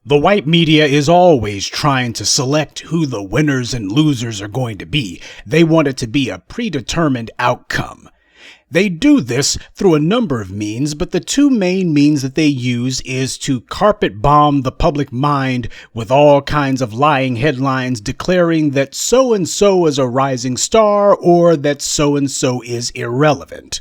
The white media is always trying to select who the winners and losers are going to be. They want it to be a predetermined outcome. They do this through a number of means, but the two main means that they use is to carpet bomb the public mind with all kinds of lying headlines declaring that so-and-so is a rising star or that so-and-so is irrelevant.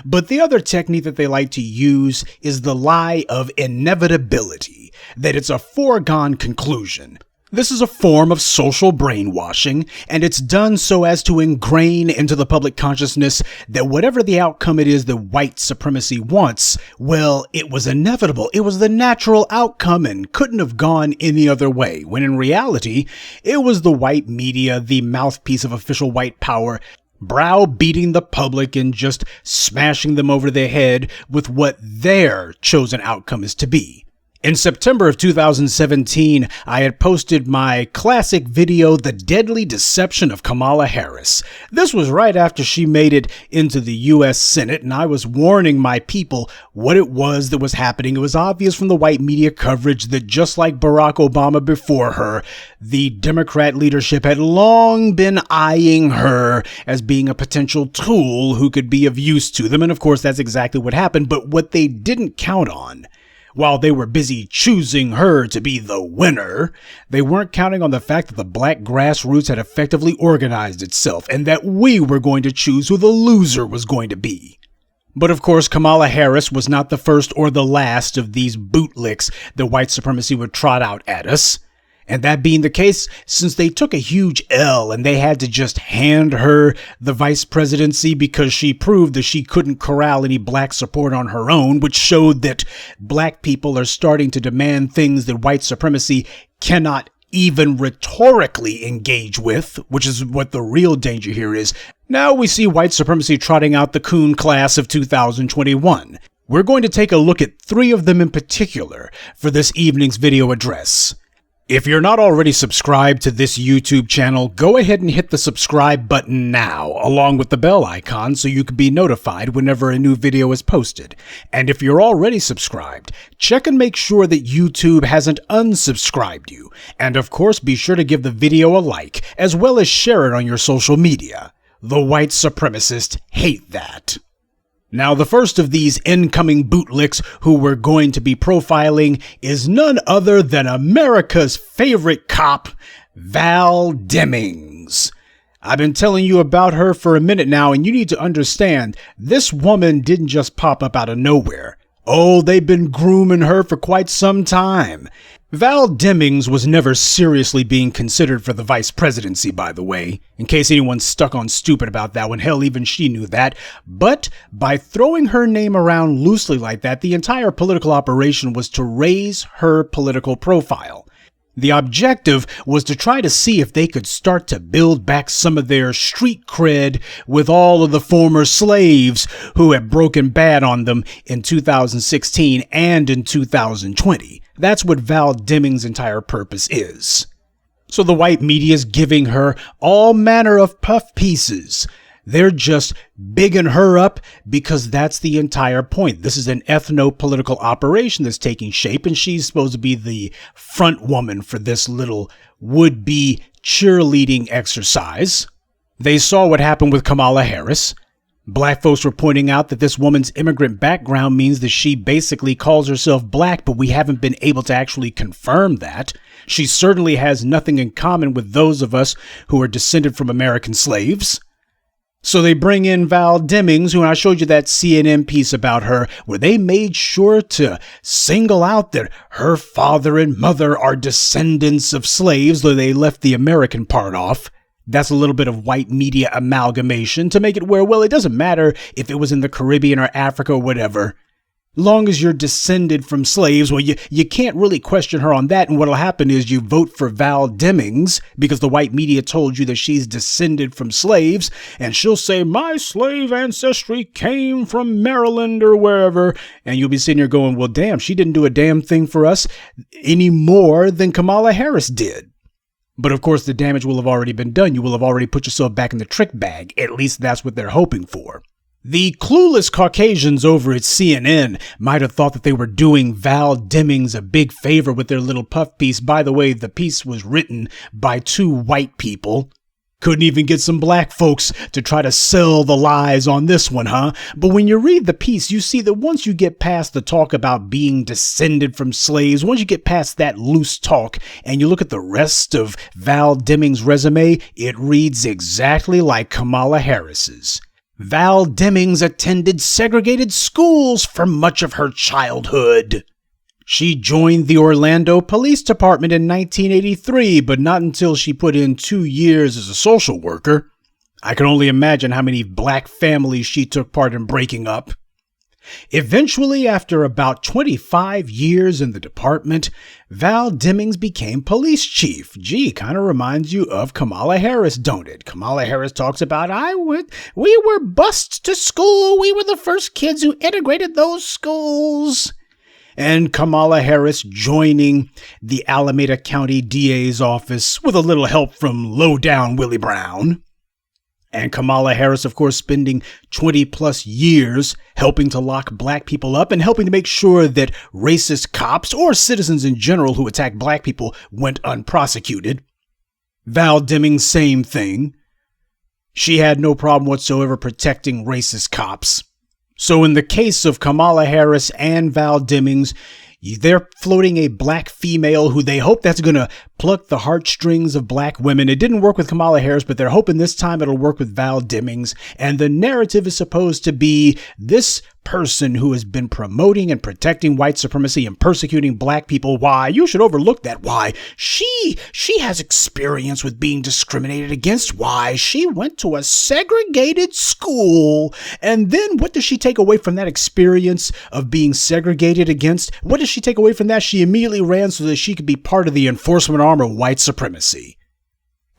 But the other technique that they like to use is the lie of inevitability, that it's a foregone conclusion. This is a form of social brainwashing, and it's done so as to ingrain into the public consciousness that whatever the outcome it is that white supremacy wants, well, it was inevitable. It was the natural outcome and couldn't have gone any other way, when in reality, it was the white media, the mouthpiece of official white power, browbeating the public and just smashing them over the head with what their chosen outcome is to be. In September of 2017, I had posted my classic video, The Deadly Deception of Kamala Harris. This was right after she made it into the U.S. Senate, and I was warning my people what it was that was happening. It was obvious from the white media coverage that just like Barack Obama before her, the Democrat leadership had long been eyeing her as being a potential tool who could be of use to them, and of course that's exactly what happened. But what they didn't count on, while they were busy choosing her to be the winner, they weren't counting on the fact that the black grassroots had effectively organized itself and that we were going to choose who the loser was going to be. But of course, Kamala Harris was not the first or the last of these bootlicks that white supremacy would trot out at us. And that being the case, since they took a huge L and they had to just hand her the vice presidency because she proved that she couldn't corral any black support on her own, which showed that black people are starting to demand things that white supremacy cannot even rhetorically engage with, which is what the real danger here is. Now we see white supremacy trotting out the coon class of 2021. We're going to take a look at 3 of them in particular for this evening's video address. If you're not already subscribed to this YouTube channel, go ahead and hit the subscribe button now, along with the bell icon, so you can be notified whenever a new video is posted. And if you're already subscribed, check and make sure that YouTube hasn't unsubscribed you. And of course, be sure to give the video a like, as well as share it on your social media. The white supremacists hate that. Now, the first of these incoming bootlicks who we're going to be profiling is none other than America's favorite cop, Val Demings. I've been telling you about her for a minute now, and you need to understand, this woman didn't just pop up out of nowhere. Oh, they've been grooming her for quite some time. Val Demings was never seriously being considered for the vice presidency, by the way, in case anyone's stuck on stupid about that one. Hell, even she knew that. But by throwing her name around loosely like that, the entire political operation was to raise her political profile. The objective was to try to see if they could start to build back some of their street cred with all of the former slaves who had broken bad on them in 2016 and in 2020. That's what Val Demings' entire purpose is. So the white media is giving her all manner of puff pieces. They're just bigging her up because that's the entire point. This is an ethno-political operation that's taking shape, and she's supposed to be the front woman for this little would-be cheerleading exercise. They saw what happened with Kamala Harris. Black folks were pointing out that this woman's immigrant background means that she basically calls herself black, but we haven't been able to actually confirm that. She certainly has nothing in common with those of us who are descended from American slaves. So they bring in Val Demings, who I showed you that CNN piece about her, where they made sure to single out that her father and mother are descendants of slaves, though they left the American part off. That's a little bit of white media amalgamation to make it where, well, it doesn't matter if it was in the Caribbean or Africa or whatever. Long as you're descended from slaves, well, you can't really question her on that. And what'll happen is you vote for Val Demings because the white media told you that she's descended from slaves. And she'll say, my slave ancestry came from Maryland or wherever. And you'll be sitting here going, well, damn, she didn't do a damn thing for us any more than Kamala Harris did. But of course, the damage will have already been done. You will have already put yourself back in the trick bag. At least that's what they're hoping for. The clueless Caucasians over at CNN might have thought that they were doing Val Demings a big favor with their little puff piece. By the way, the piece was written by two white people. Couldn't even get some black folks to try to sell the lies on this one, huh? But when you read the piece, you see that once you get past the talk about being descended from slaves, once you get past that loose talk and you look at the rest of Val Demings' resume, it reads exactly like Kamala Harris's. Val Demings attended segregated schools for much of her childhood. She joined the Orlando Police Department in 1983, but not until she put in 2 years as a social worker. I can only imagine how many black families she took part in breaking up. Eventually, after about 25 years in the department, Val Demings became police chief. Gee, kind of reminds you of Kamala Harris, don't it? Kamala Harris talks about, we were bused to school. We were the first kids who integrated those schools. And Kamala Harris joining the Alameda County DA's office with a little help from low-down Willie Brown. And Kamala Harris, of course, spending 20 plus years helping to lock black people up and helping to make sure that racist cops or citizens in general who attack black people went unprosecuted. Val Demings, same thing. She had no problem whatsoever protecting racist cops. So in the case of Kamala Harris and Val Demings, they're floating a black female who they hope that's going to pluck the heartstrings of black women. It didn't work with Kamala Harris, but they're hoping this time it'll work with Val Demings. And the narrative is supposed to be this person who has been promoting and protecting white supremacy and persecuting black people. Why? You should overlook that. Why? She has experience with being discriminated against. Why? She went to a segregated school. And then what does she take away from that experience of being segregated against? What does she take away from that? She immediately ran so that she could be part of the enforcement arm of white supremacy.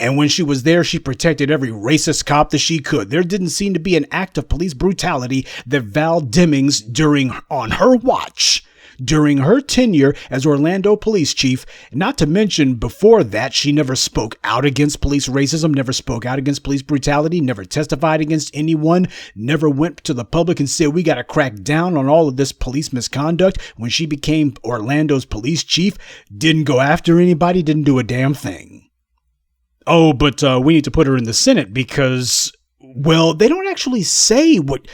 And when she was there, she protected every racist cop that she could. There didn't seem to be an act of police brutality that Val Demings, on her watch, during her tenure as Orlando police chief, not to mention before that, she never spoke out against police racism, never spoke out against police brutality, never testified against anyone, never went to the public and said, we got to crack down on all of this police misconduct. When she became Orlando's police chief, didn't go after anybody, didn't do a damn thing. Oh, but we need to put her in the Senate because, well, they don't actually say what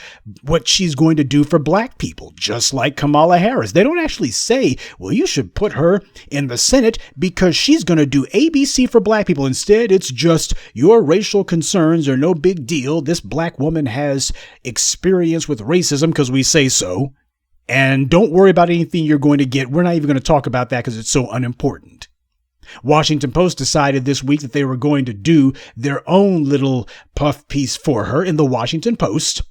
she's going to do for black people, just like Kamala Harris. They don't actually say, well, you should put her in the Senate because she's going to do ABC for black people. Instead, it's just your racial concerns are no big deal. This black woman has experience with racism because we say so. And don't worry about anything you're going to get. We're not even going to talk about that because it's so unimportant. Washington Post decided this week that they were going to do their own little puff piece for her in the Washington Post.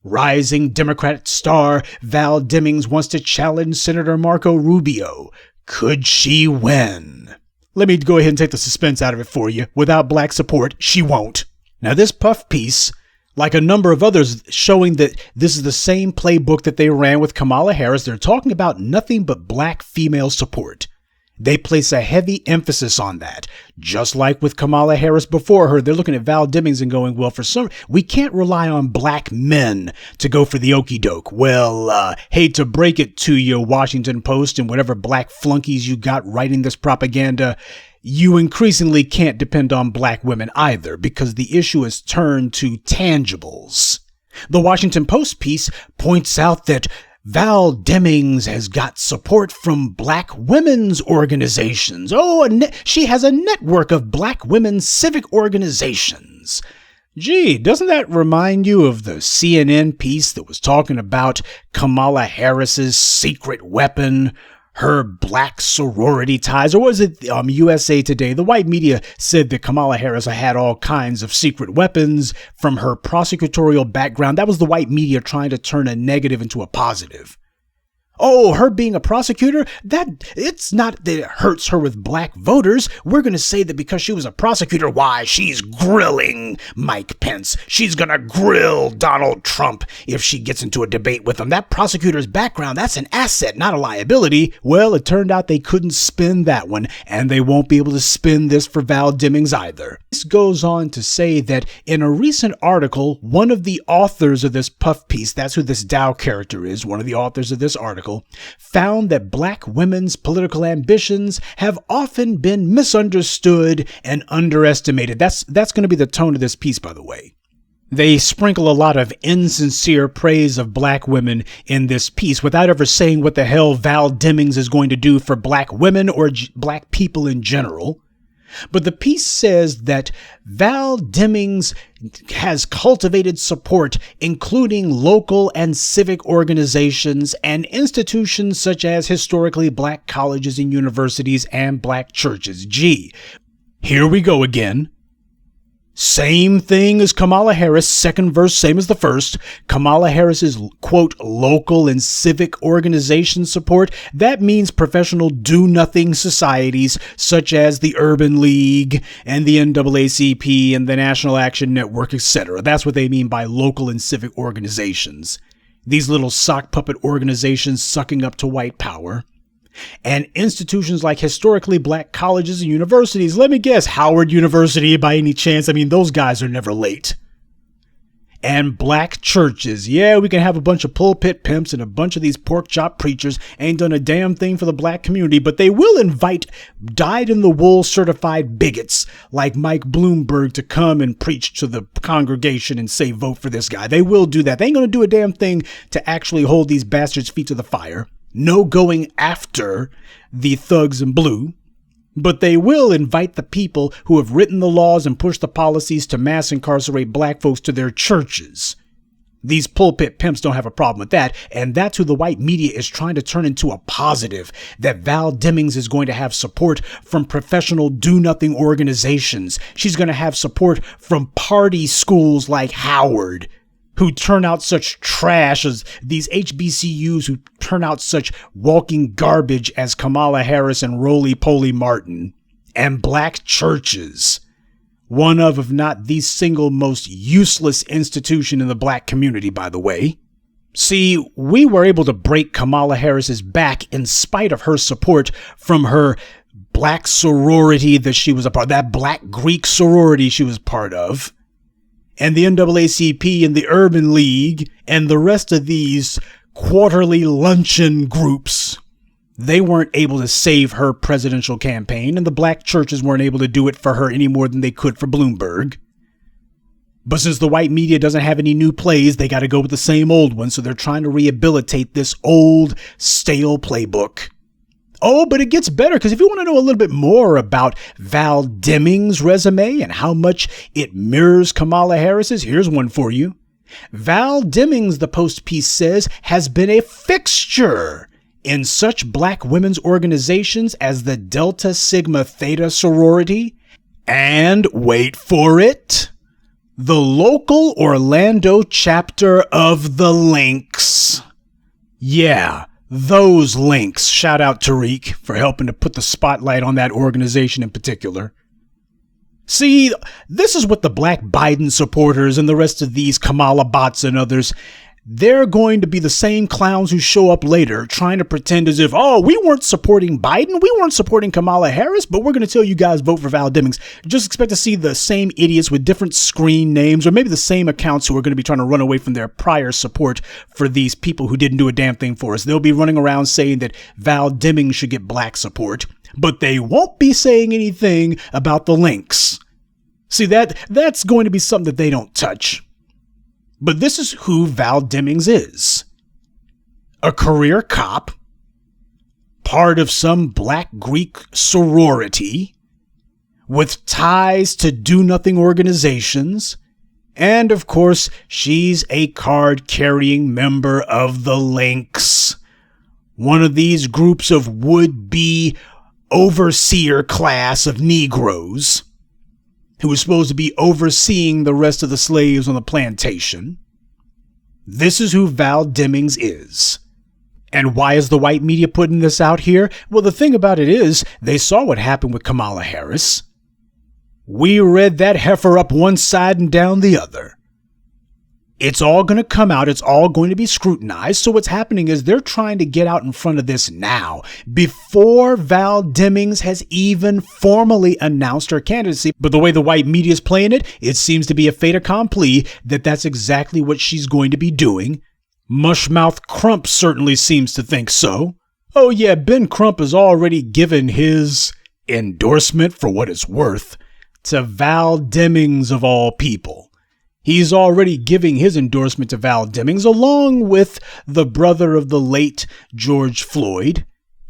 Rising Democrat star Val Demings wants to challenge Senator Marco Rubio. Could she win? Let me go ahead and take the suspense out of it for you. Without black support, she won't. Now, this puff piece, like a number of others, showing that this is the same playbook that they ran with Kamala Harris. They're talking about nothing but black female support. They place a heavy emphasis on that. Just like with Kamala Harris before her, they're looking at Val Demings and going, well, we can't rely on black men to go for the okie doke. Well, hate to break it to you, Washington Post, and whatever black flunkies you got writing this propaganda, you increasingly can't depend on black women either, because the issue is turned to tangibles. The Washington Post piece points out that Val Demings has got support from black women's organizations. She has a network of black women's civic organizations. Gee, doesn't that remind you of the CNN piece that was talking about Kamala Harris's secret weapon, her black sorority ties? Or was it USA Today? The white media said that Kamala Harris had all kinds of secret weapons from her prosecutorial background. That was the white media trying to turn a negative into a positive. Oh, her being a prosecutor, it's not that it hurts her with black voters. We're going to say that because she was a prosecutor, why, she's grilling Mike Pence. She's gonna grill Donald Trump if she gets into a debate with him. That prosecutor's background, that's an asset, not a liability. Well, it turned out they couldn't spin that one, and they won't be able to spin this for Val Demings either. This goes on to say that in a recent article, one of the authors of this puff piece, that's who this Dow character is, one of the authors of this article, found that black women's political ambitions have often been misunderstood and underestimated. That's going to be the tone of this piece, by the way. They sprinkle a lot of insincere praise of black women in this piece without ever saying what the hell Val Demings is going to do for black women or black people in general. But the piece says that Val Demings has cultivated support, including local and civic organizations and institutions such as historically black colleges and universities and black churches. Gee, here we go again. Same thing as Kamala Harris, second verse, same as the first. Kamala Harris's, quote, local and civic organization support. That means professional do-nothing societies such as the Urban League and the NAACP and the National Action Network, etc. That's what they mean by local and civic organizations. These little sock puppet organizations sucking up to white power. And institutions like historically black colleges and universities. Let me guess, Howard University by any chance? I mean, those guys are never late. And black churches. Yeah, we can have a bunch of pulpit pimps and a bunch of these pork chop preachers ain't done a damn thing for the black community, but they will invite dyed-in-the-wool certified bigots like Mike Bloomberg to come and preach to the congregation and say, vote for this guy. They will do that. They ain't going to do a damn thing to actually hold these bastards' feet to the fire. No going after the thugs in blue, but they will invite the people who have written the laws and pushed the policies to mass incarcerate black folks to their churches. These pulpit pimps don't have a problem with that, and that's who the white media is trying to turn into a positive, that Val Demings is going to have support from professional do-nothing organizations. She's going to have support from party schools like Howard, who turn out such trash as these HBCUs who turn out such walking garbage as Kamala Harris and Roly-Poly Martin, and black churches, one of, if not the single most useless institution in the black community, by the way. See, we were able to break Kamala Harris's back in spite of her support from her black sorority that she was a part of, that black Greek sorority she was part of. And the NAACP and the Urban League and the rest of these quarterly luncheon groups, they weren't able to save her presidential campaign, and the black churches weren't able to do it for her any more than they could for Bloomberg. But since the white media doesn't have any new plays, they got to go with the same old ones, so they're trying to rehabilitate this old, stale playbook. Oh, but it gets better, because if you want to know a little bit more about Val Demings' resume and how much it mirrors Kamala Harris's, here's one for you. Val Demings, the Post piece says, has been a fixture in such black women's organizations as the Delta Sigma Theta sorority and, wait for it, the local Orlando chapter of the Lynx. Yeah. Those Lynx. Shout out Tariq for helping to put the spotlight on that organization in particular. See, this is what the black Biden supporters and the rest of these Kamala bots and others, they're going to be the same clowns who show up later trying to pretend as if, oh, we weren't supporting Biden, we weren't supporting Kamala Harris, but we're going to tell you guys vote for Val Demings. Just expect to see the same idiots with different screen names, or maybe the same accounts who are going to be trying to run away from their prior support for these people who didn't do a damn thing for us. They'll be running around saying that Val Demings should get black support, but they won't be saying anything about the Lynx. See, that's going to be something that they don't touch. But this is who Val Demings is. A career cop, part of some black Greek sorority, with ties to do-nothing organizations, and of course, she's a card-carrying member of the Lynx, one of these groups of would-be overseer class of Negroes, who was supposed to be overseeing the rest of the slaves on the plantation. This is who Val Demings is. And why is the white media putting this out here? Well, the thing about it is, they saw what happened with Kamala Harris. We read that heifer up one side and down the other. It's all going to come out. It's all going to be scrutinized. So what's happening is they're trying to get out in front of this now, before Val Demings has even formally announced her candidacy. But the way the white media is playing it, it seems to be a fait accompli that that's exactly what she's going to be doing. Mushmouth Crump certainly seems to think so. Oh yeah, Ben Crump has already given his endorsement, for what it's worth, to Val Demings of all people. He's already giving his endorsement to Val Demings, along with the brother of the late George Floyd.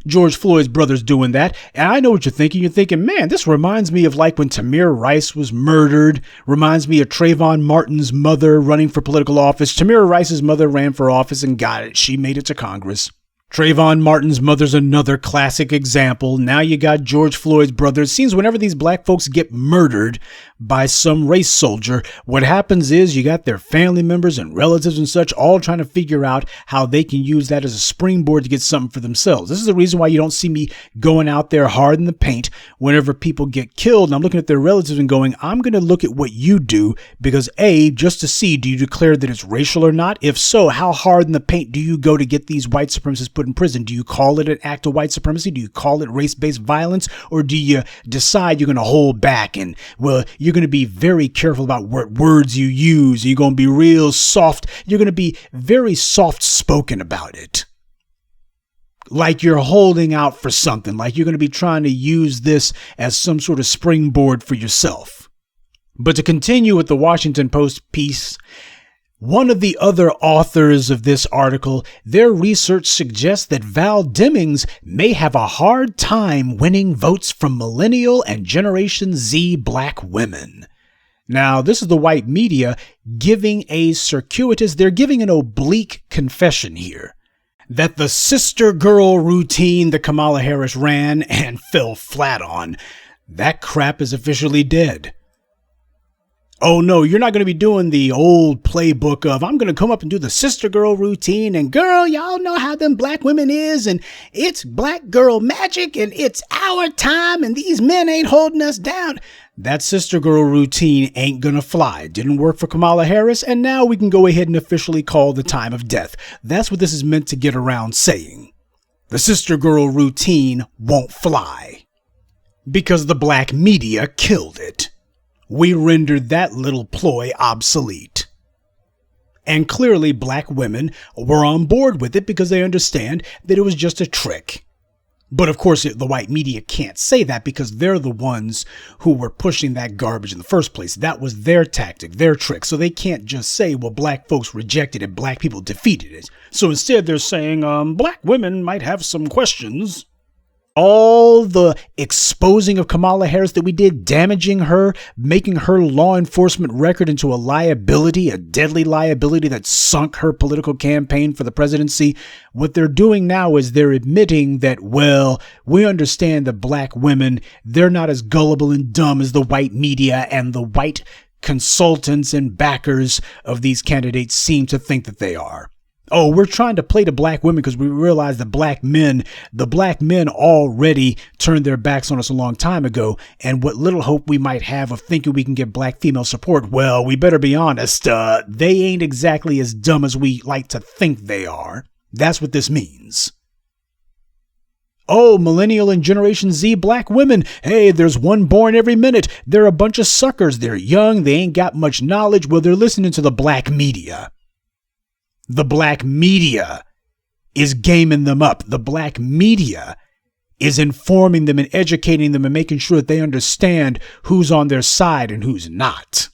George Floyd's brother's doing that. And I know what you're thinking. You're thinking, man, this reminds me of like when Tamir Rice was murdered. Reminds me of Trayvon Martin's mother running for political office. Tamir Rice's mother ran for office and got it. She made it to Congress. Trayvon Martin's mother's another classic example. Now you got George Floyd's brother. It seems whenever these black folks get murdered by some race soldier, what happens is you got their family members and relatives and such all trying to figure out how they can use that as a springboard to get something for themselves. This is the reason why you don't see me going out there hard in the paint whenever people get killed. And I'm looking at their relatives and going, I'm going to look at what you do because A, just to see, do you declare that it's racial or not? If so, how hard in the paint do you go to get these white supremacists put in prison? Do you call it an act of white supremacy? Do you call it race-based violence? Or do you decide you're going to hold back and, well, you're going to be very careful about what words you use. You're going to be real soft. You're going to be very soft-spoken about it. Like you're holding out for something. Like you're going to be trying to use this as some sort of springboard for yourself. But to continue with the Washington Post piece, one of the other authors of this article, their research suggests that Val Demings may have a hard time winning votes from millennial and Generation Z black women. Now, this is the white media giving a circuitous, they're giving an oblique confession here that the sister girl routine that Kamala Harris ran and fell flat on, that crap is officially dead. Oh no, you're not going to be doing the old playbook of, I'm going to come up and do the sister girl routine and girl, y'all know how them black women is and it's black girl magic and it's our time and these men ain't holding us down. That sister girl routine ain't going to fly. It didn't work for Kamala Harris and now we can go ahead and officially call the time of death. That's what this is meant to get around saying. The sister girl routine won't fly because the black media killed it. We rendered that little ploy obsolete. And clearly black women were on board with it because they understand that it was just a trick. But of course, the white media can't say that because they're the ones who were pushing that garbage in the first place. That was their tactic, their trick. So they can't just say, well, black folks rejected it, black people defeated it. So instead they're saying, black women might have some questions. All the exposing of Kamala Harris that we did, damaging her, making her law enforcement record into a liability, a deadly liability that sunk her political campaign for the presidency. What they're doing now is they're admitting that, well, we understand that black women, they're not as gullible and dumb as the white media and the white consultants and backers of these candidates seem to think that they are. Oh, we're trying to play to black women because we realize the black men already turned their backs on us a long time ago. And what little hope we might have of thinking we can get black female support, well, we better be honest, they ain't exactly as dumb as we like to think they are. That's what this means. Oh, millennial and Generation Z black women. Hey, there's one born every minute. They're a bunch of suckers. They're young. They ain't got much knowledge. Well, they're listening to the black media. The black media is gaming them up. The black media is informing them and educating them and making sure that they understand who's on their side and who's not.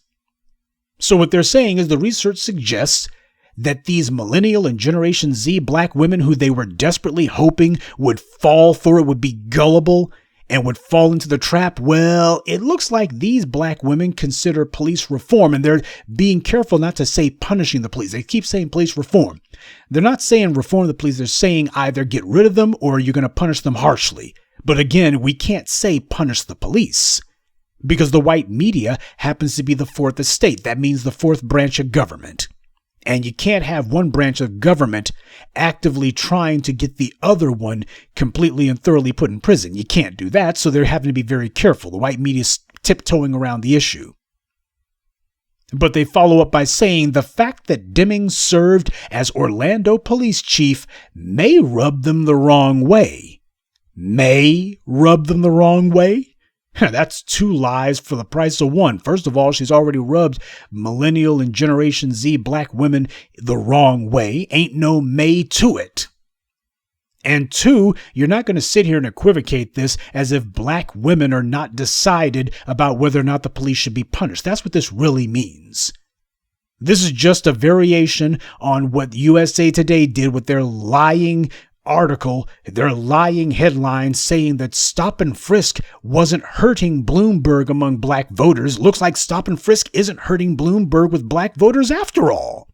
So what they're saying is the research suggests that these millennial and Generation Z black women who they were desperately hoping would fall for it, would be gullible and would fall into the trap. Well, it looks like these black women consider police reform, and they're being careful not to say punishing the police. They keep saying police reform. They're not saying reform the police. They're saying either get rid of them or you're going to punish them harshly. But again, we can't say punish the police because the white media happens to be the fourth estate. That means the fourth branch of government. And you can't have one branch of government actively trying to get the other one completely and thoroughly put in prison. You can't do that, so they're having to be very careful. The white media is tiptoeing around the issue. But they follow up by saying the fact that Demings served as Orlando police chief may rub them the wrong way. May rub them the wrong way? That's two lies for the price of one. First of all, she's already rubbed millennial and Generation Z black women the wrong way. Ain't no may to it. And two, you're not going to sit here and equivocate this as if black women are not decided about whether or not the police should be punished. That's what this really means. This is just a variation on what USA Today did with their lying article, their lying headline saying that stop and frisk wasn't hurting Bloomberg among black voters. Looks like stop and frisk isn't hurting Bloomberg with black voters after all.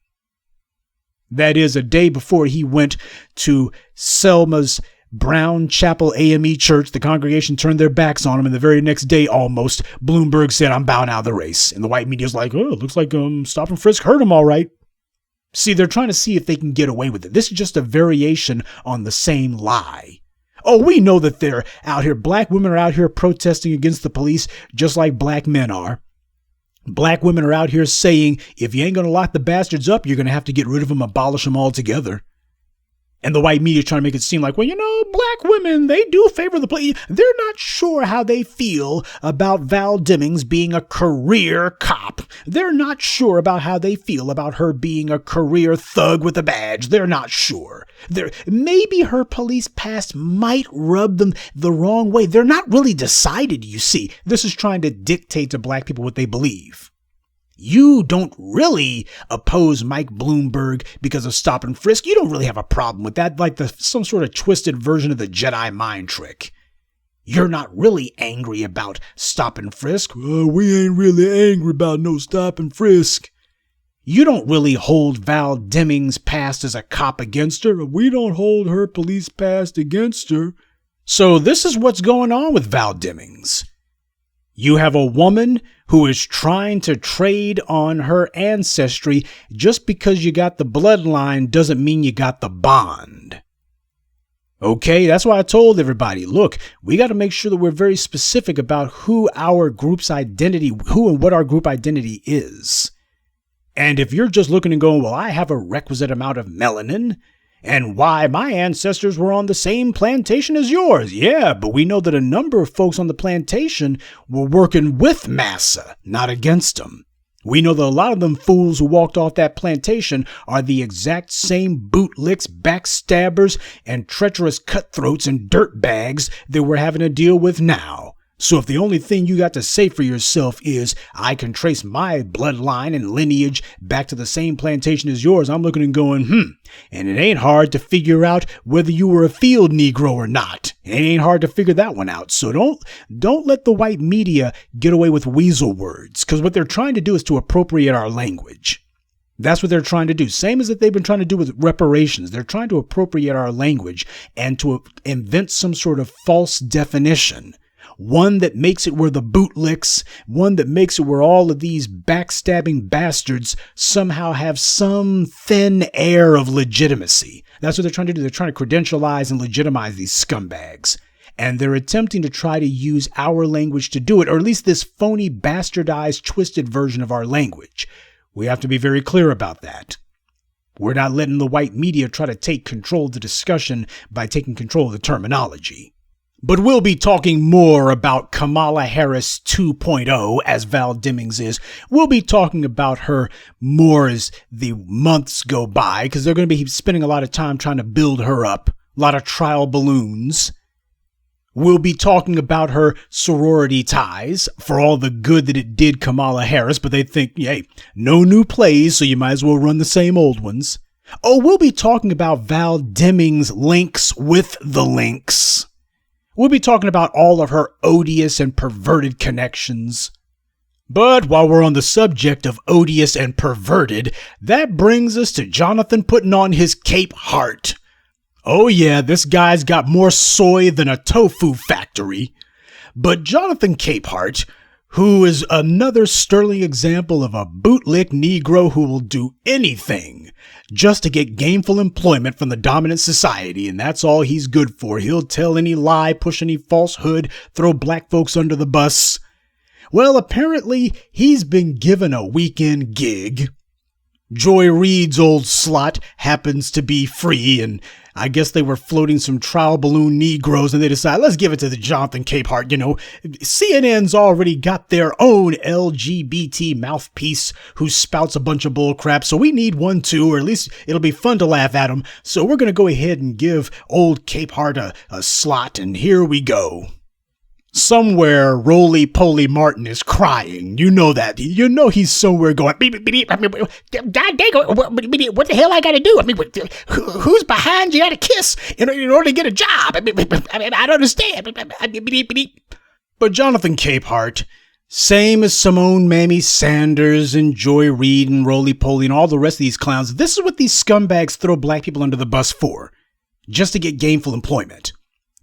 That is a day before he went to Selma's Brown Chapel AME church. The congregation turned their backs on him, and the very next day almost, Bloomberg said, I'm bowing out of the race. And the white media's like, oh, it looks like stop and frisk hurt him all right. See, they're trying to see if they can get away with it. This is just a variation on the same lie. Oh, we know that they're out here. Black women are out here protesting against the police just like black men are. Black women are out here saying, if you ain't going to lock the bastards up, you're going to have to get rid of them, abolish them altogether. And the white media trying to make it seem like, well, black women, they do favor the police. They're not sure how they feel about Val Demings being a career cop. They're not sure about how they feel about her being a career thug with a badge. They're not sure. Maybe her police past might rub them the wrong way. They're not really decided, you see. This is trying to dictate to black people what they believe. You don't really oppose Mike Bloomberg because of stop and frisk. You don't really have a problem with that, like some sort of twisted version of the Jedi mind trick. You're not really angry about stop and frisk. We ain't really angry about no stop and frisk. You don't really hold Val Demings' past as a cop against her. We don't hold her police past against her. So this is what's going on with Val Demings. You have a woman who is trying to trade on her ancestry. Just because you got the bloodline doesn't mean you got the bond. Okay, that's why I told everybody, look, we got to make sure that we're very specific about who and what our group identity is. And if you're just looking and going, well, I have a requisite amount of melanin, and why my ancestors were on the same plantation as yours. Yeah, but we know that a number of folks on the plantation were working with massa, not against them. We know that a lot of them fools who walked off that plantation are the exact same bootlicks, backstabbers, and treacherous cutthroats and dirtbags that we're having to deal with now. So if the only thing you got to say for yourself is, I can trace my bloodline and lineage back to the same plantation as yours, I'm looking and going, and it ain't hard to figure out whether you were a field Negro or not. It ain't hard to figure that one out. So don't let the white media get away with weasel words, because what they're trying to do is to appropriate our language. That's what they're trying to do. Same as that they've been trying to do with reparations. They're trying to appropriate our language and to invent some sort of false definition. One that makes it where the bootlicks, one that makes it where all of these backstabbing bastards somehow have some thin air of legitimacy. That's what they're trying to do. They're trying to credentialize and legitimize these scumbags. And they're attempting to try to use our language to do it, or at least this phony, bastardized, twisted version of our language. We have to be very clear about that. We're not letting the white media try to take control of the discussion by taking control of the terminology. But we'll be talking more about Kamala Harris 2.0, as Val Demings is. We'll be talking about her more as the months go by, because they're going to be spending a lot of time trying to build her up. A lot of trial balloons. We'll be talking about her sorority ties, for all the good that it did Kamala Harris, but they think, hey, no new plays, so you might as well run the same old ones. Oh, we'll be talking about Val Demings' links with the links. We'll be talking about all of her odious and perverted connections. But while we're on the subject of odious and perverted, that brings us to Jonathan putting on his Capehart. Oh yeah, this guy's got more soy than a tofu factory. But Jonathan Capehart, who is another sterling example of a bootlick Negro who will do anything just to get gainful employment from the dominant society, and that's all he's good for. He'll tell any lie, push any falsehood, throw black folks under the bus. Well, apparently he's been given a weekend gig. Joy Reid's old slot happens to be free, and I guess they were floating some trial balloon Negroes, and they decided, let's give it to the Jonathan Capehart. You know, CNN's already got their own LGBT mouthpiece who spouts a bunch of bull crap, so we need one too, or at least it'll be fun to laugh at him. So we're going to go ahead and give old Capehart a slot, and here we go. Somewhere, Roly-Poly Martin is crying. You know that. You know he's somewhere going, what the hell I got to do? I mean, who's behind you at a kiss in order to get a job? I don't understand. But Jonathan Capehart, same as Simone Mamie Sanders and Joy Reid and Roly-Poly and all the rest of these clowns, this is what these scumbags throw black people under the bus for. Just to get gainful employment.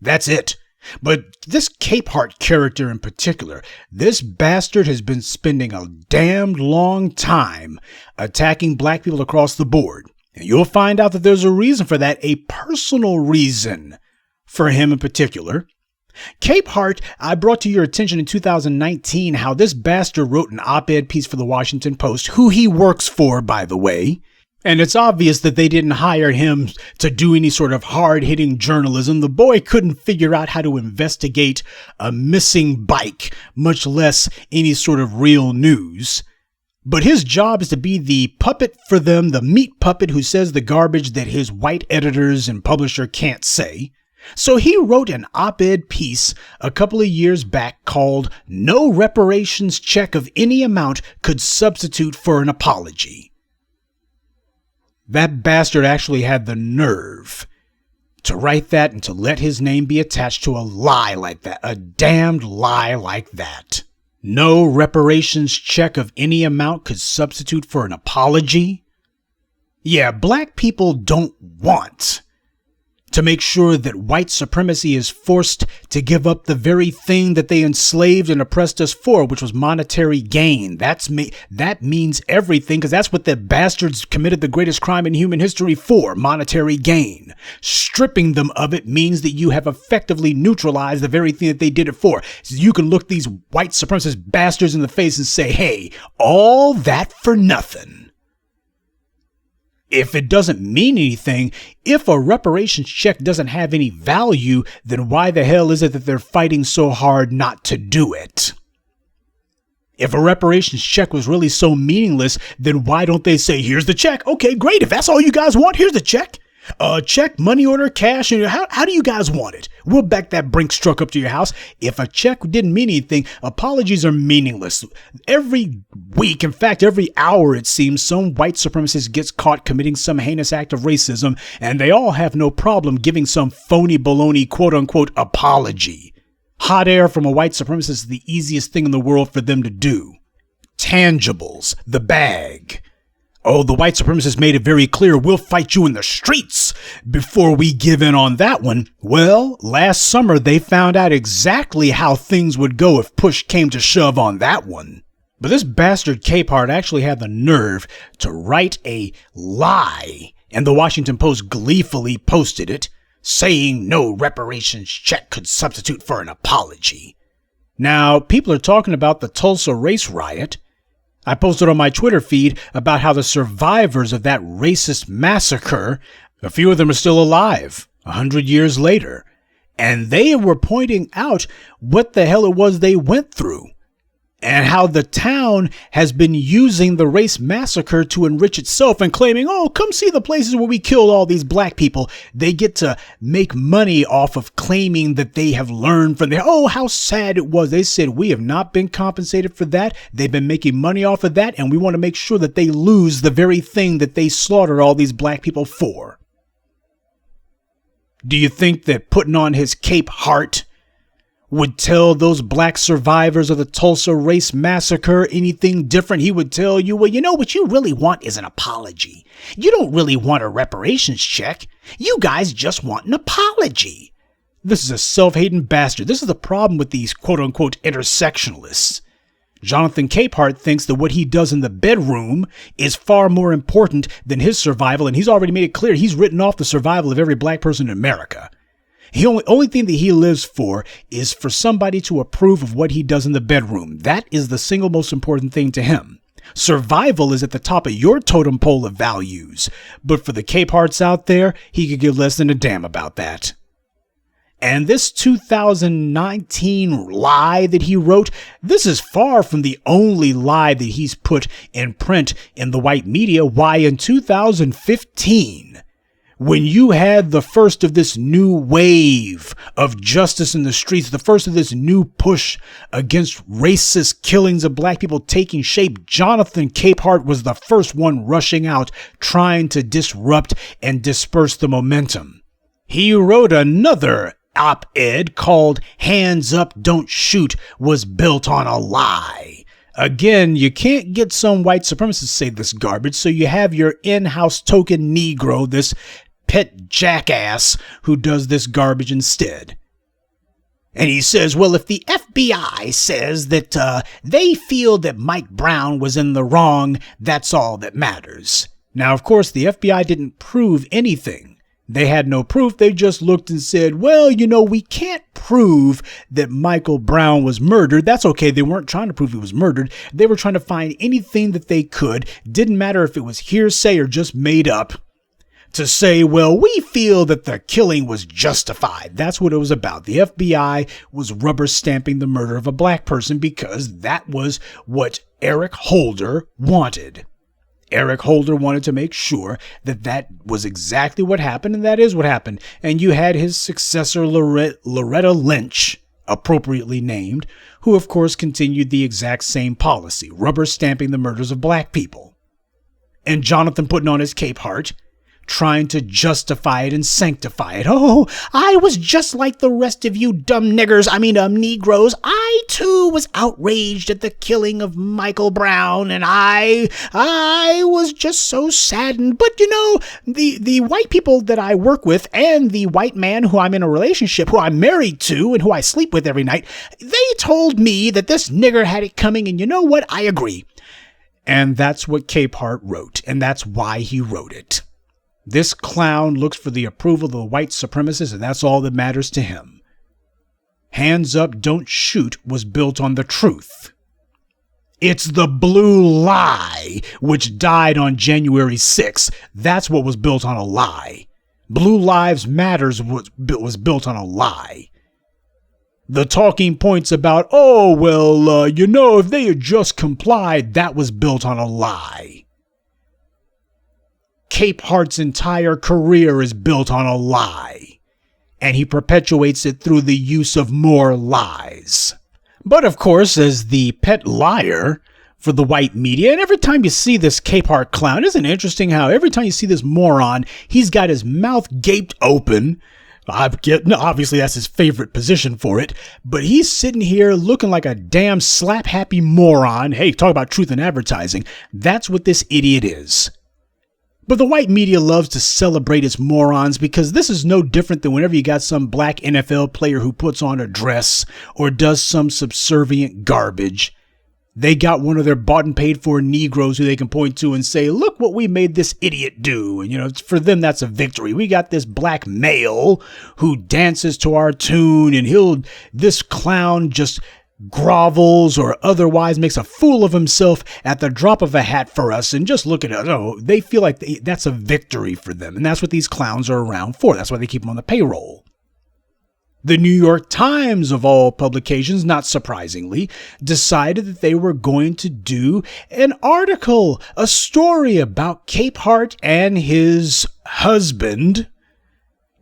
That's it. But this Capehart character in particular, this bastard has been spending a damned long time attacking black people across the board. And you'll find out that there's a reason for that, a personal reason for him in particular. Capehart, I brought to your attention in 2019 how this bastard wrote an op-ed piece for the Washington Post, who he works for, by the way. And it's obvious that they didn't hire him to do any sort of hard-hitting journalism. The boy couldn't figure out how to investigate a missing bike, much less any sort of real news. But his job is to be the puppet for them, the meat puppet who says the garbage that his white editors and publisher can't say. So he wrote an op-ed piece a couple of years back called "No Reparations Check of Any Amount Could Substitute for an Apology." That bastard actually had the nerve to write that and to let his name be attached to a lie like that, a damned lie like that. No reparations check of any amount could substitute for an apology. Yeah, black people don't want to make sure that white supremacy is forced to give up the very thing that they enslaved and oppressed us for, which was monetary gain. That means everything, because that's what the bastards committed the greatest crime in human history for, monetary gain. Stripping them of it means that you have effectively neutralized the very thing that they did it for. So you can look these white supremacist bastards in the face and say, hey, all that for nothing. If it doesn't mean anything, if a reparations check doesn't have any value, then why the hell is it that they're fighting so hard not to do it? If a reparations check was really so meaningless, then why don't they say, here's the check? Okay, great. If that's all you guys want, here's the check. Check, money order, cash. And how do you guys want it? We'll back that Brinks truck up to your house. If a check didn't mean anything, apologies are meaningless. Every week, in fact, every hour, it seems, some white supremacist gets caught committing some heinous act of racism, and they all have no problem giving some phony baloney quote-unquote apology. Hot air from a white supremacist is the easiest thing in the world for them to do. Tangibles, the bag. Oh, the white supremacists made it very clear, we'll fight you in the streets before we give in on that one. Well, last summer they found out exactly how things would go if push came to shove on that one. But this bastard Capehart actually had the nerve to write a lie, and the Washington Post gleefully posted it, saying no reparations check could substitute for an apology. Now, people are talking about the Tulsa race riot. I posted on my Twitter feed about how the survivors of that racist massacre, a few of them are still alive 100 years later, and they were pointing out what the hell it was they went through and how the town has been using the race massacre to enrich itself and claiming, oh, come see the places where we killed all these black people. They get to make money off of claiming that they have learned from there. Oh, how sad it was. They said, we have not been compensated for that. They've been making money off of that, and we want to make sure that they lose the very thing that they slaughtered all these black people for. Do you think that putting on his Capehart would tell those black survivors of the Tulsa race massacre anything different? He would tell you, well, you know what you really want is an apology. You don't really want a reparations check. You guys just want an apology. This is a self-hating bastard. This is the problem with these quote-unquote intersectionalists. Jonathan Capehart thinks that what he does in the bedroom is far more important than his survival, and he's already made it clear he's written off the survival of every black person in America. Only thing that he lives for is for somebody to approve of what he does in the bedroom. That is the single most important thing to him. Survival is at the top of your totem pole of values. But for the Capeharts out there, he could give less than a damn about that. And this 2019 lie that he wrote, this is far from the only lie that he's put in print in the white media. Why, in 2015, when you had the first of this new wave of justice in the streets, the first of this new push against racist killings of black people taking shape, Jonathan Capehart was the first one rushing out, trying to disrupt and disperse the momentum. He wrote another op-ed called "Hands Up, Don't Shoot" was built on a lie. Again, you can't get some white supremacists to say this garbage, so you have your in-house token Negro, this pet jackass, who does this garbage instead. And he says, well, if the FBI says that they feel that Mike Brown was in the wrong, that's all that matters. Now, of course, the FBI didn't prove anything. They had no proof. They just looked and said, well, we can't prove that Michael Brown was murdered. That's okay. They weren't trying to prove he was murdered. They were trying to find anything that they could. Didn't matter if it was hearsay or just made up, to say, well, we feel that the killing was justified. That's what it was about. The FBI was rubber stamping the murder of a black person because that was what Eric Holder wanted. Eric Holder wanted to make sure that that was exactly what happened, and that is what happened. And you had his successor, Loretta Lynch, appropriately named, who of course continued the exact same policy, rubber stamping the murders of black people. And Jonathan putting on his Capehart, trying to justify it and sanctify it. Oh, I was just like the rest of you dumb Negroes. I too was outraged at the killing of Michael Brown, and I was just so saddened. But the white people that I work with and the white man who I'm in a relationship, who I'm married to and who I sleep with every night, they told me that this nigger had it coming, and you know what? I agree. And that's what Capehart wrote, and that's why he wrote it. This clown looks for the approval of the white supremacists, and that's all that matters to him. Hands Up, Don't Shoot was built on the truth. It's the blue lie, which died on January 6th. That's what was built on a lie. Blue Lives Matters was built on a lie. The talking points about, if they had just complied, that was built on a lie. Capehart's entire career is built on a lie, and he perpetuates it through the use of more lies. But of course, as the pet liar for the white media, and every time you see this Capehart clown, isn't it interesting how every time you see this moron, he's got his mouth gaped open. Obviously, that's his favorite position for it, but he's sitting here looking like a damn slap-happy moron. Hey, talk about truth in advertising. That's what this idiot is. But the white media loves to celebrate its morons because this is no different than whenever you got some black NFL player who puts on a dress or does some subservient garbage. They got one of their bought and paid for Negroes who they can point to and say, look what we made this idiot do. And, for them, that's a victory. We got this black male who dances to our tune, and this clown just grovels or otherwise makes a fool of himself at the drop of a hat for us. And just look at it. Oh, they feel like that's a victory for them. And that's what these clowns are around for. That's why they keep them on the payroll. The New York Times, of all publications, not surprisingly, decided that they were going to do an article, a story about Capehart and his husband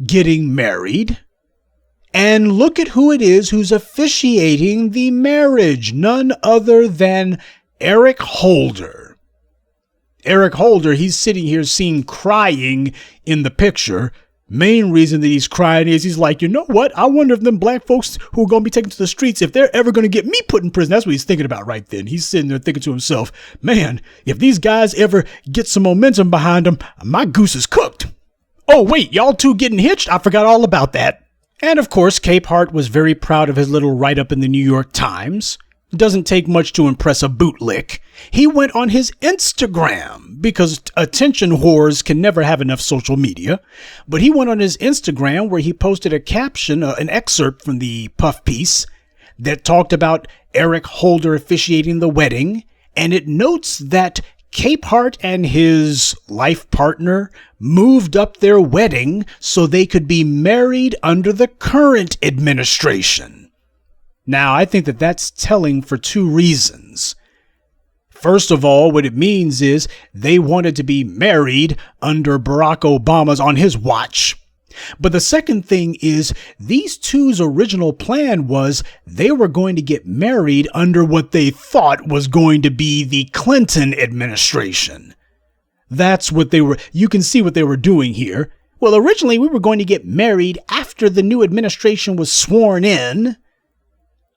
getting married. And look at who it is who's officiating the marriage. None other than Eric Holder. Eric Holder, he's sitting here seen crying in the picture. Main reason that he's crying is he's like, you know what? I wonder if them black folks who are going to be taken to the streets, if they're ever going to get me put in prison. That's what he's thinking about right then. He's sitting there thinking to himself, man, if these guys ever get some momentum behind them, my goose is cooked. Oh, wait, y'all two getting hitched? I forgot all about that. And of course, Capehart was very proud of his little write-up in the New York Times. Doesn't take much to impress a Bootlick. He went on his Instagram, because attention whores can never have enough social media. But he went on his Instagram where he posted a caption, an excerpt from the puff piece that talked about Eric Holder officiating the wedding. And it notes that Capehart and his life partner moved up their wedding so they could be married under the current administration. Now, I think that that's telling for two reasons. First of all, what it means is they wanted to be married under Barack Obama's on his watch. But the second thing is these two's original plan was they were going to get married under what they thought was going to be the Clinton administration. That's what they were. You can see what they were doing here. Well, originally we were going to get married after the new administration was sworn in.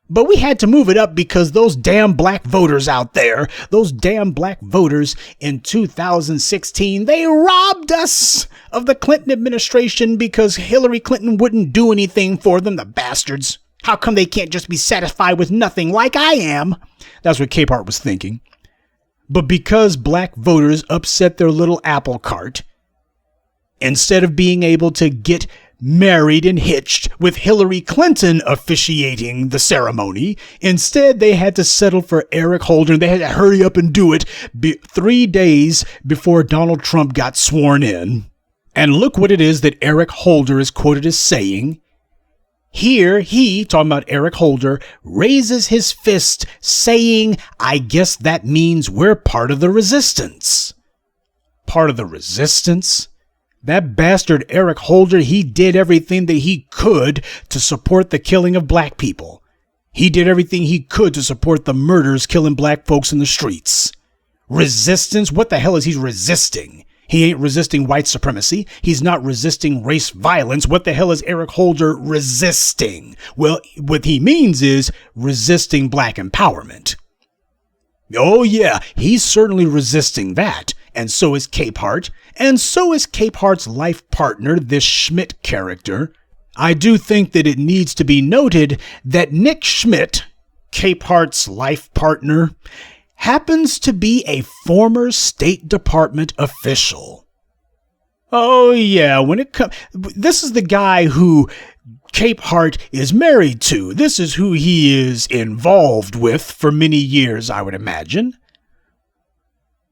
But we had to move it up because those damn black voters out there, those damn black voters in 2016, they robbed us of the Clinton administration because Hillary Clinton wouldn't do anything for them, the bastards. How come they can't just be satisfied with nothing like I am? That's what Capehart was thinking. But because black voters upset their little apple cart, instead of being able to get married and hitched with Hillary Clinton officiating the ceremony, instead they had to settle for Eric Holder. They had to hurry up and do it 3 days before Donald Trump got sworn in. And look what it is that Eric Holder is quoted as saying. Here, he, talking about Eric Holder, raises his fist saying, "I guess that means we're part of the resistance." Part of the resistance? That bastard Eric Holder, he did everything that he could to support the killing of black people. He did everything he could to support the murders killing black folks in the streets. Resistance? What the hell is he resisting? He ain't resisting white supremacy. He's not resisting race violence. What the hell is Eric Holder resisting? Well, what he means is resisting black empowerment. Oh yeah, he's certainly resisting that. And so is Capehart. And so is Capehart's life partner, this Schmidt character. I do think that it needs to be noted that Nick Schmidt, Capehart's life partner, happens to be a former State Department official. Oh yeah, this is the guy who Capehart is married to. This is who he is involved with for many years, I would imagine.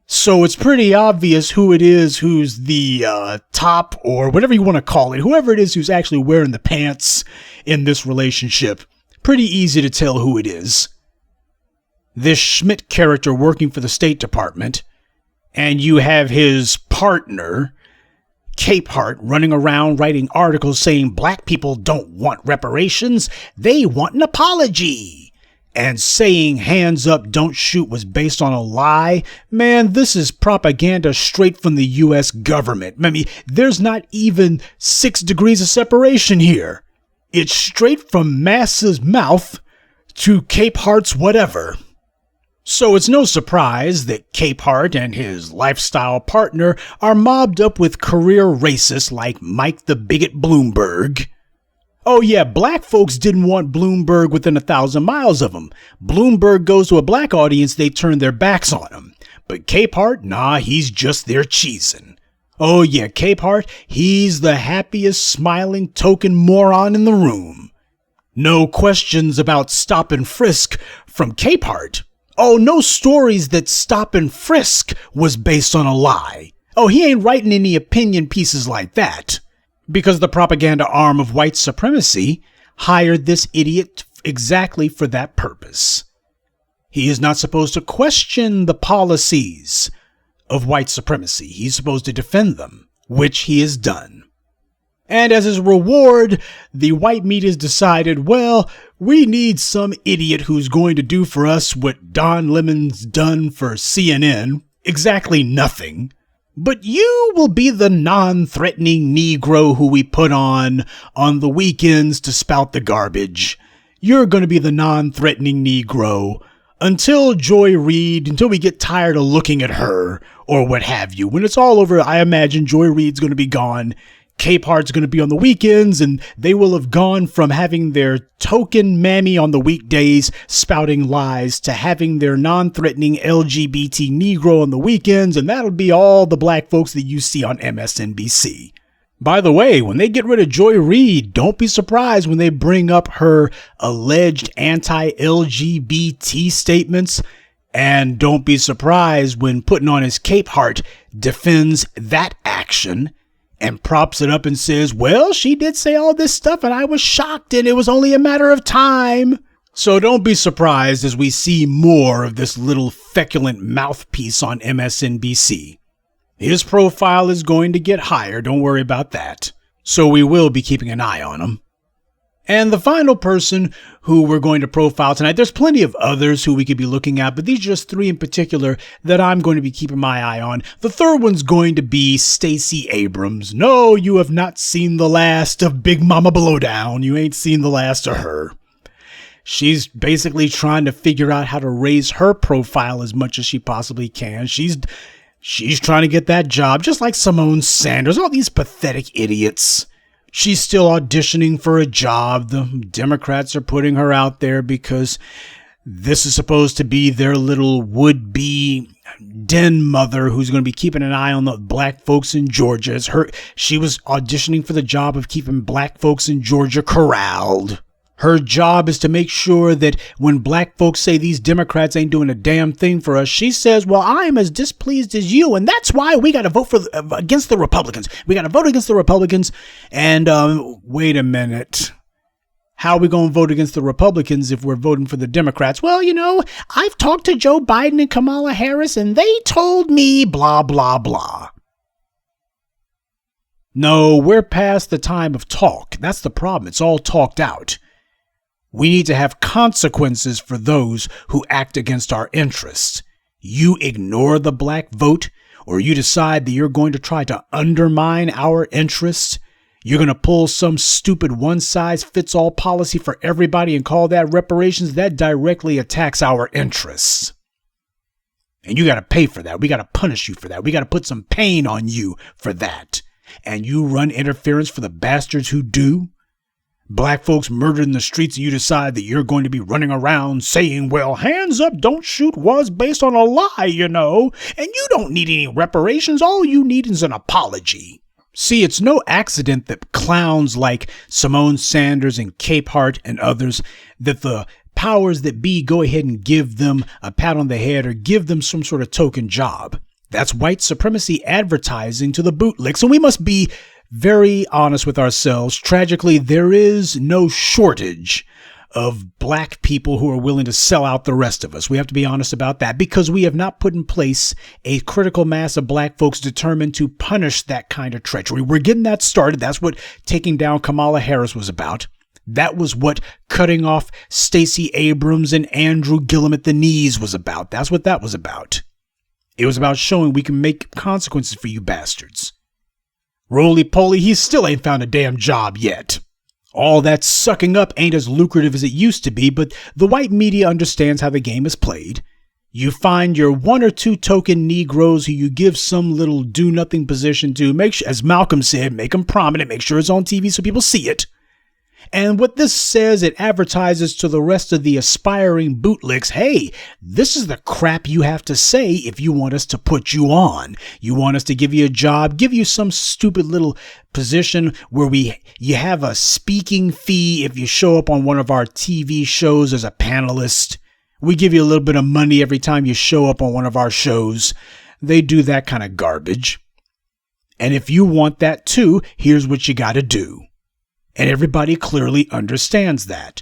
So it's pretty obvious who it is who's the top, or whatever you want to call it, whoever it is who's actually wearing the pants in this relationship. Pretty easy to tell who it is. This Schmidt character working for the State Department, and you have his partner, Capehart, running around writing articles saying black people don't want reparations, they want an apology. And saying hands up, don't shoot was based on a lie. Man, this is propaganda straight from the U.S. government. I mean, there's not even 6 degrees of separation here. It's straight from Massa's mouth to Capehart's whatever. So it's no surprise that Capehart and his lifestyle partner are mobbed up with career racists like Mike the Bigot Bloomberg. Oh yeah, black folks didn't want Bloomberg within 1,000 miles of him. Bloomberg goes to a black audience, they turn their backs on him. But Capehart, nah, he's just there cheesing. Oh yeah, Capehart, he's the happiest smiling token moron in the room. No questions about stop and frisk from Capehart. Oh, no stories that stop and frisk was based on a lie. Oh, he ain't writing any opinion pieces like that. Because the propaganda arm of white supremacy hired this idiot exactly for that purpose. He is not supposed to question the policies of white supremacy. He's supposed to defend them, which he has done. And as his reward, the white media's decided, well, we need some idiot who's going to do for us what Don Lemon's done for CNN. Exactly nothing. But you will be the non-threatening Negro who we put on the weekends to spout the garbage. You're going to be the non-threatening Negro until Joy Reid, until we get tired of looking at her or what have you. When it's all over, I imagine Joy Reid's going to be gone. Capehart's going to be on the weekends, and they will have gone from having their token mammy on the weekdays spouting lies to having their non-threatening LGBT Negro on the weekends, and that'll be all the black folks that you see on MSNBC. By the way, when they get rid of Joy Reid, don't be surprised when they bring up her alleged anti-LGBT statements. And don't be surprised when Putting On His Capehart defends that action and props it up and says, well, she did say all this stuff and I was shocked and it was only a matter of time. So don't be surprised as we see more of this little feculent mouthpiece on MSNBC. His profile is going to get higher, don't worry about that. So we will be keeping an eye on him. And the final person who we're going to profile tonight, there's plenty of others who we could be looking at, but these are just three in particular that I'm going to be keeping my eye on. The third one's going to be Stacey Abrams. No, you have not seen the last of Big Mama Blowdown. You ain't seen the last of her. She's basically trying to figure out how to raise her profile as much as she possibly can. She's trying to get that job, just like Simone Sanders, all these pathetic idiots. She's still auditioning for a job. The Democrats are putting her out there because this is supposed to be their little would-be den mother who's going to be keeping an eye on the black folks in Georgia. She was auditioning for the job of keeping black folks in Georgia corralled. Her job is to make sure that when black folks say these Democrats ain't doing a damn thing for us, she says, well, I am as displeased as you, and that's why we got to vote against the Republicans. We got to vote against the Republicans. And wait a minute. How are we going to vote against the Republicans if we're voting for the Democrats? Well, I've talked to Joe Biden and Kamala Harris, and they told me blah, blah, blah. No, we're past the time of talk. That's the problem. It's all talked out. We need to have consequences for those who act against our interests. You ignore the black vote, or you decide that you're going to try to undermine our interests. You're going to pull some stupid one-size-fits-all policy for everybody and call that reparations. That directly attacks our interests. And you got to pay for that. We got to punish you for that. We got to put some pain on you for that. And you run interference for the bastards who do. Black folks murdered in the streets, and you decide that you're going to be running around saying, well, hands up, don't shoot was based on a lie, and you don't need any reparations. All you need is an apology. See, it's no accident that clowns like Simone Sanders and Capehart and others, that the powers that be go ahead and give them a pat on the head or give them some sort of token job. That's white supremacy advertising to the bootlicks, and we must be very honest with ourselves. Tragically, there is no shortage of black people who are willing to sell out the rest of us. We have to be honest about that because we have not put in place a critical mass of black folks determined to punish that kind of treachery. We're getting that started. That's what taking down Kamala Harris was about. That was what cutting off Stacey Abrams and Andrew Gillum at the knees was about. That's what that was about. It was about showing we can make consequences for you bastards. Roly-poly, he still ain't found a damn job yet. All that sucking up ain't as lucrative as it used to be, but the white media understands how the game is played. You find your one or two token Negroes who you give some little do-nothing position to, make sure, as Malcolm said, make them prominent, make sure it's on TV so people see it. And what this says, it advertises to the rest of the aspiring bootlicks, hey, this is the crap you have to say if you want us to put you on. You want us to give you a job, give you some stupid little position where you have a speaking fee if you show up on one of our TV shows as a panelist. We give you a little bit of money every time you show up on one of our shows. They do that kind of garbage. And if you want that too, here's what you got to do. And everybody clearly understands that.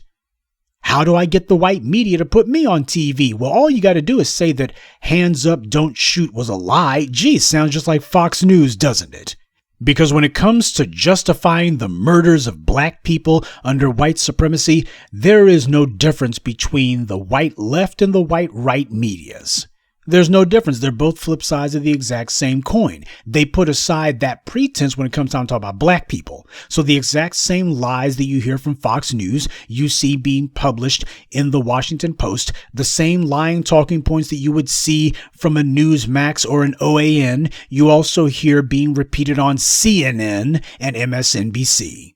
How do I get the white media to put me on TV? Well, all you got to do is say that hands up, don't shoot was a lie. Gee, sounds just like Fox News, doesn't it? Because when it comes to justifying the murders of black people under white supremacy, there is no difference between the white left and the white right medias. There's no difference. They're both flip sides of the exact same coin. They put aside that pretense when it comes down to talk about black people. So the exact same lies that you hear from Fox News, you see being published in the Washington Post, the same lying talking points that you would see from a Newsmax or an OAN, you also hear being repeated on CNN and MSNBC.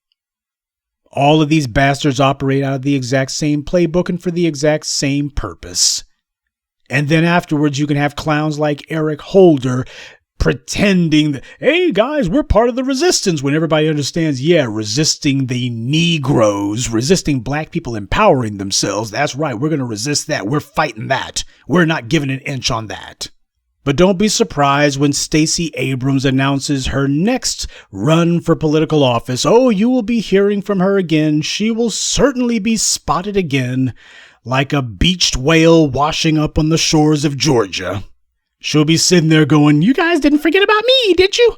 All of these bastards operate out of the exact same playbook and for the exact same purpose. And then afterwards, you can have clowns like Eric Holder pretending that, hey guys, we're part of the resistance, when everybody understands, resisting the Negroes, resisting black people empowering themselves. That's right. We're going to resist that. We're fighting that. We're not giving an inch on that. But don't be surprised when Stacey Abrams announces her next run for political office. Oh, you will be hearing from her again. She will certainly be spotted again like a beached whale washing up on the shores of Georgia. She'll be sitting there going, you guys didn't forget about me, did you?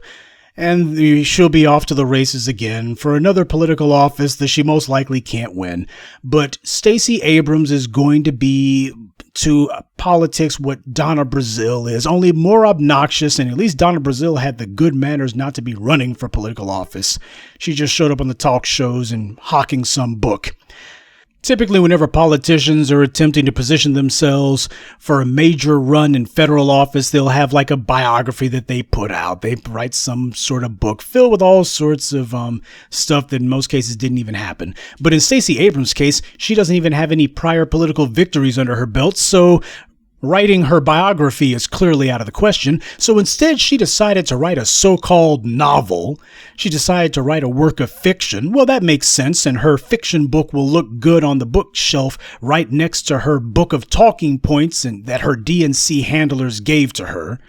And she'll be off to the races again for another political office that she most likely can't win. But Stacey Abrams is going to be to politics what Donna Brazile is, only more obnoxious, and at least Donna Brazile had the good manners not to be running for political office. She just showed up on the talk shows and hawking some book. Typically, whenever politicians are attempting to position themselves for a major run in federal office, they'll have like a biography that they put out. They write some sort of book filled with all sorts of stuff that in most cases didn't even happen. But in Stacey Abrams' case, she doesn't even have any prior political victories under her belt, so writing her biography is clearly out of the question. So instead, she decided to write a so-called novel. She decided to write a work of fiction. Well, that makes sense, and her fiction book will look good on the bookshelf right next to her book of talking points and that her DNC handlers gave to her.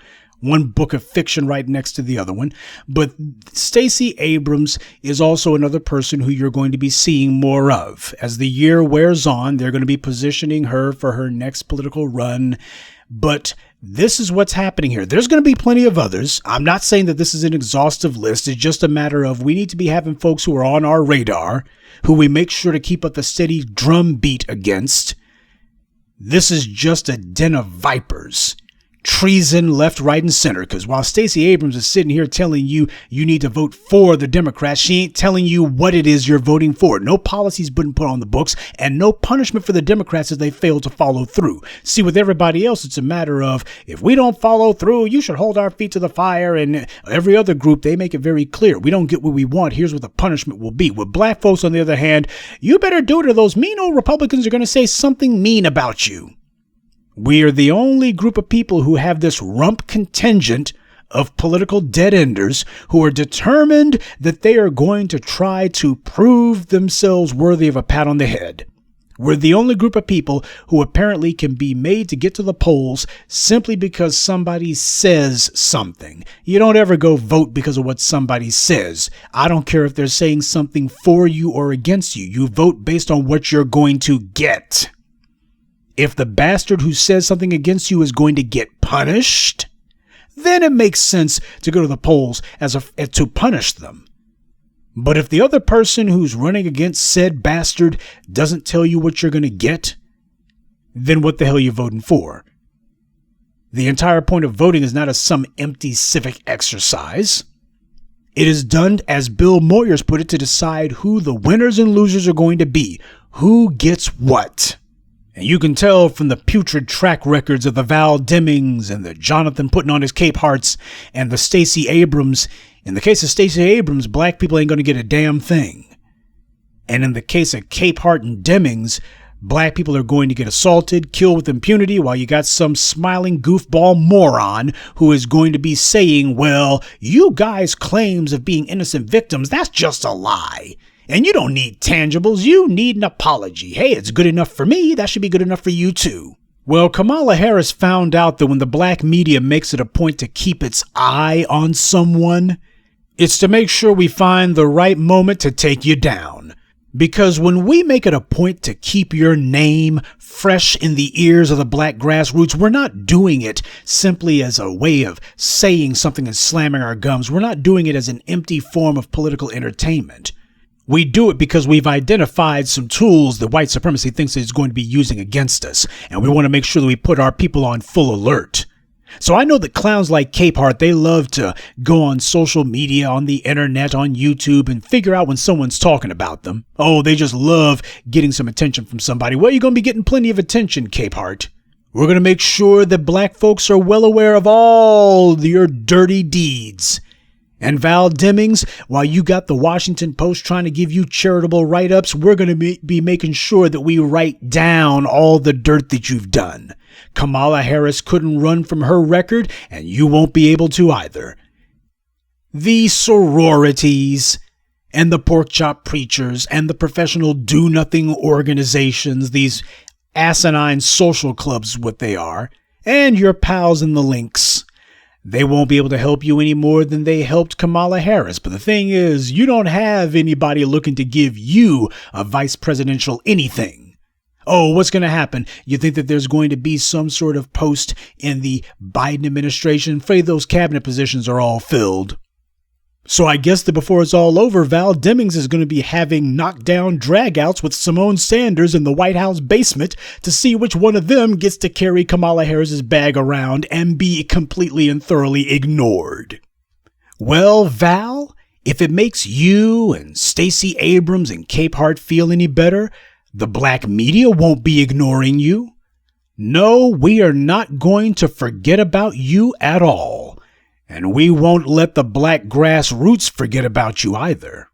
One book of fiction right next to the other one. But Stacey Abrams is also another person who you're going to be seeing more of. As the year wears on, they're going to be positioning her for her next political run. But this is what's happening here. There's going to be plenty of others. I'm not saying that this is an exhaustive list. It's just a matter of we need to be having folks who are on our radar, who we make sure to keep up the steady drum beat against. This is just a den of vipers. Treason left, right, and center. Because while Stacey Abrams is sitting here telling you you need to vote for the Democrats, she ain't telling you what it is you're voting for. No policies been put on the books and no punishment for the Democrats as they fail to follow through. See, with everybody else, it's a matter of if we don't follow through, you should hold our feet to the fire. And every other group, they make it very clear. We don't get what we want. Here's what the punishment will be. With black folks, on the other hand, you better do it or those mean old Republicans are going to say something mean about you. We are the only group of people who have this rump contingent of political dead-enders who are determined that they are going to try to prove themselves worthy of a pat on the head. We're the only group of people who apparently can be made to get to the polls simply because somebody says something. You don't ever go vote because of what somebody says. I don't care if they're saying something for you or against you. You vote based on what you're going to get. If the bastard who says something against you is going to get punished, then it makes sense to go to the polls to punish them. But if the other person who's running against said bastard doesn't tell you what you're going to get, then what the hell are you voting for? The entire point of voting is not some empty civic exercise. It is done, as Bill Moyers put it, to decide who the winners and losers are going to be, who gets what. And you can tell from the putrid track records of the Val Demings and the Jonathan putting on his Capeharts and the Stacey Abrams. In the case of Stacey Abrams, black people ain't going to get a damn thing. And in the case of Capehart and Demings, black people are going to get assaulted, killed with impunity, while you got some smiling goofball moron who is going to be saying, well, you guys' claims of being innocent victims, that's just a lie. And you don't need tangibles, you need an apology. Hey, it's good enough for me, that should be good enough for you too. Well, Kamala Harris found out that when the black media makes it a point to keep its eye on someone, it's to make sure we find the right moment to take you down. Because when we make it a point to keep your name fresh in the ears of the black grassroots, we're not doing it simply as a way of saying something and slamming our gums. We're not doing it as an empty form of political entertainment. We do it because we've identified some tools that white supremacy thinks it's going to be using against us. And we want to make sure that we put our people on full alert. So I know that clowns like Capehart, they love to go on social media, on the internet, on YouTube, and figure out when someone's talking about them. Oh, they just love getting some attention from somebody. Well, you're going to be getting plenty of attention, Capehart. We're going to make sure that black folks are well aware of all your dirty deeds. And Val Demings, while you got the Washington Post trying to give you charitable write-ups, we're going to be making sure that we write down all the dirt that you've done. Kamala Harris couldn't run from her record, and you won't be able to either. The sororities and the pork chop preachers and the professional do-nothing organizations, these asinine social clubs, what they are, and your pals in the links, they won't be able to help you any more than they helped Kamala Harris. But the thing is, you don't have anybody looking to give you a vice presidential anything. Oh, what's going to happen? You think that there's going to be some sort of post in the Biden administration? I'm afraid those cabinet positions are all filled. So I guess that before it's all over, Val Demings is going to be having knockdown dragouts with Simone Sanders in the White House basement to see which one of them gets to carry Kamala Harris's bag around and be completely and thoroughly ignored. Well, Val, if it makes you and Stacey Abrams and Capehart feel any better, the black media won't be ignoring you. No, we are not going to forget about you at all. And we won't let the black grassroots forget about you either.